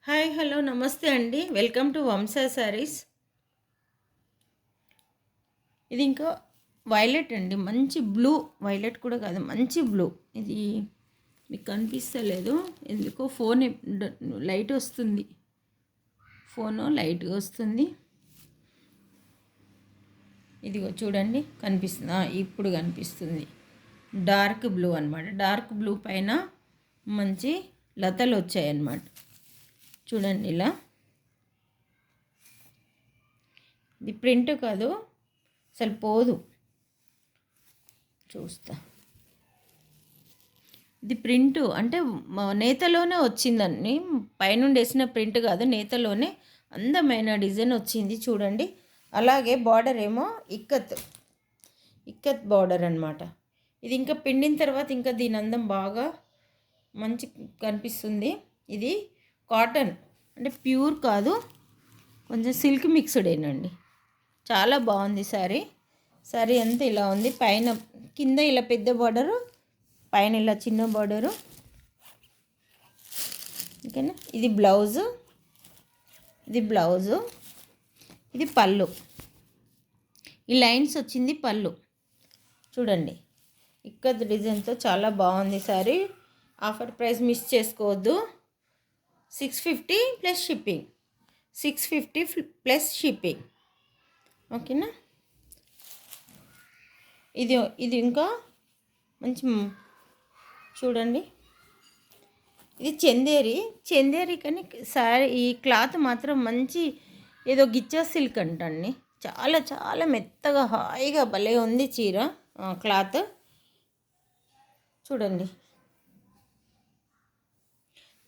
Hi hello నమస్తే అండి. Welcome to వంశా saris. ఇది ఇంకా వైలెట్ అండి, మంచి బ్లూ. వైలెట్ కూడా కాదు, మంచి బ్లూ. ఇది మీకు కనిపిస్తలేదు ఎందుకో, ఫోన్ లైట్ వస్తుంది, ఫోను లైట్గా వస్తుంది. ఇదిగో చూడండి, కనిపిస్తుంది, ఇప్పుడు కనిపిస్తుంది. డార్క్ బ్లూ అనమాట. డార్క్ బ్లూ పైన మంచి లతలు వచ్చాయన్నమాట. చూడండి ఇలా. ఇది ప్రింట్ కాదు, అసలు పోదు. చూస్తా, ఇది ప్రింట్ అంటే నేతలోనే వచ్చిందండి. పైనుండి వేసిన ప్రింట్ కాదు, నేతలోనే అందమైన డిజైన్ వచ్చింది చూడండి. అలాగే బార్డర్ ఏమో ఇక్కత్ బార్డర్ అనమాట. ఇది ఇంకా పిండిన తర్వాత ఇంకా దీని అందం బాగా మంచి కనిపిస్తుంది. ఇది కాటన్ అంటే ప్యూర్ కాదు, కొంచెం సిల్క్ మిక్స్డేనండి. చాలా బాగుంది శారీ అంతా ఇలా ఉంది. పైన కింద ఇలా పెద్ద బార్డరు, పైన ఇలా చిన్న బార్డరు. ఓకేనా. ఇది బ్లౌజు, ఇది పళ్ళు. ఈ లైన్స్ వచ్చింది పళ్ళు. చూడండి, ఇక్కత్ డిజైన్తో చాలా బాగుంది శారీ. ఆఫర్ ప్రైస్ మిస్ చేసుకోవద్దు. 650 ప్లస్ షిప్పింగ్. 650 plus shipping. ఓకేనా. ఇది ఇంకా మంచి చూడండి, ఇది చందేరి కానీ శారీ ఈ క్లాత్ మాత్రం మంచి ఏదో గిచ్చా సిల్క్ అంటండి. చాలా చాలా మెత్తగా హాయిగా భలే ఉంది చీర క్లాత్. చూడండి,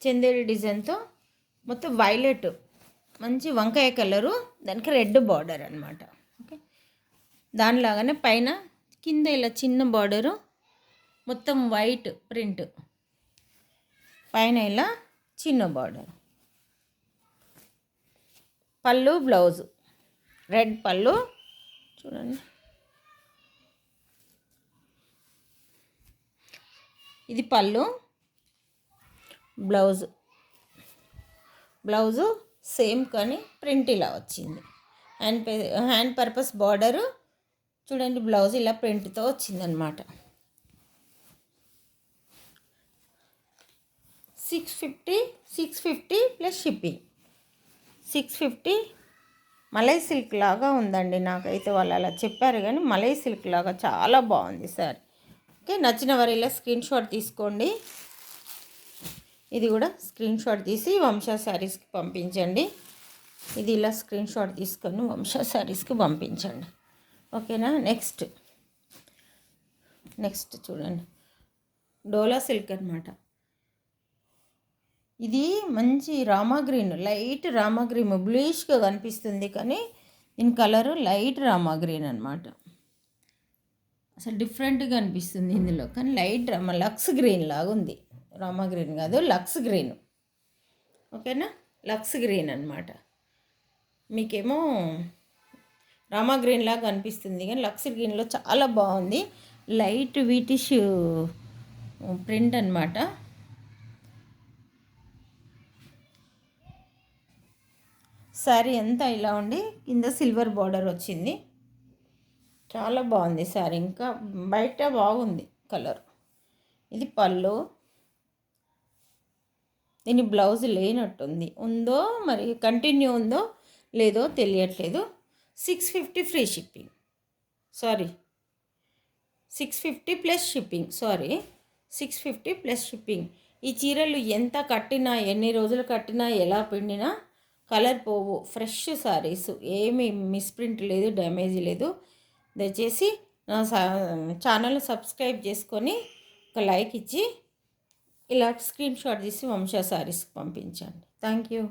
చందేరి డిజైన్తో మొత్తం వైలెట్, మంచి వంకాయ కలరు, దానికి రెడ్ బార్డర్ అనమాట. ఓకే, దానిలాగానే పైన కింద ఇలా చిన్న బార్డరు, మొత్తం వైట్ ప్రింట్, పైన ఇలా చిన్న బార్డర్. పళ్ళు బ్లౌజు, రెడ్ పళ్ళు. చూడండి, ఇది పళ్ళు, బ్లౌజు సేమ్ కానీ ప్రింట్ ఇలా వచ్చింది. Hand purpose border. చూడండి, బ్లౌజ్ ఇలా ప్రింట్తో వచ్చిందనమాట. 650 ప్లస్ షిప్పింగ్. 650. మలై సిల్క్ లాగా ఉందండి. నాకైతే వాళ్ళు అలా చెప్పారు, కానీ మలై సిల్క్ లాగా చాలా బాగుంది సార్. ఓకే, నచ్చిన వారు ఇలా స్క్రీన్ షాట్ తీసుకోండి. ఇది కూడా స్క్రీన్ షాట్ తీసి వంశా శారీస్కి పంపించండి. ఇది ఇలా స్క్రీన్ షాట్ తీసుకొని వంశా శారీస్కి పంపించండి. ఓకేనా. నెక్స్ట్ చూడండి, డోలా సిల్క్ అనమాట. ఇది మంచి రామా గ్రీన్, లైట్ రామా గ్రీన్, బ్లూయిష్గా కనిపిస్తుంది కానీ దీని కలరు లైట్ రామా గ్రీన్ అనమాట. అసలు డిఫరెంట్గా అనిపిస్తుంది ఇందులో, కానీ లైట్ లక్స్ గ్రీన్ లాగా ఉంది. రామా గ్రీన్ కాదు, లక్స్ గ్రీన్. ఓకేనా, లక్స్ గ్రీన్ అనమాట. మీకేమో రామా గ్రీన్ లాగా అనిపిస్తుంది, కానీ లక్స్ గ్రీన్లో చాలా బాగుంది. లైట్ వీటిష్ ప్రింట్ అనమాట. శారీ అంతా ఇలా ఉండి కింద సిల్వర్ బార్డర్ వచ్చింది. చాలా బాగుంది శారీ, ఇంకా బయట బాగుంది కలర్. ఇది పళ్ళు. దీని బ్లౌజ్ లేనట్టుంది, ఉందో మరి కంటిన్యూ ఉందో లేదో తెలియట్లేదు. 650 free shipping. 650 plus shipping. 650 plus shipping. ఈ చీరలు ఎంత కట్టినా, ఎన్ని రోజులు కట్టినా, ఎలా పిండినా కలర్ పోవు. ఫ్రెష్ శారీస్, ఏమీ మిస్ప్రింట్ లేదు, డ్యామేజ్ లేదు. దయచేసి నా ఛానల్ సబ్స్క్రైబ్ చేసుకొని ఒక లైక్ ఇచ్చి ఇలా స్క్రీన్ షాట్ తీసి వంశా శారీస్కి పంపించండి. Thank you.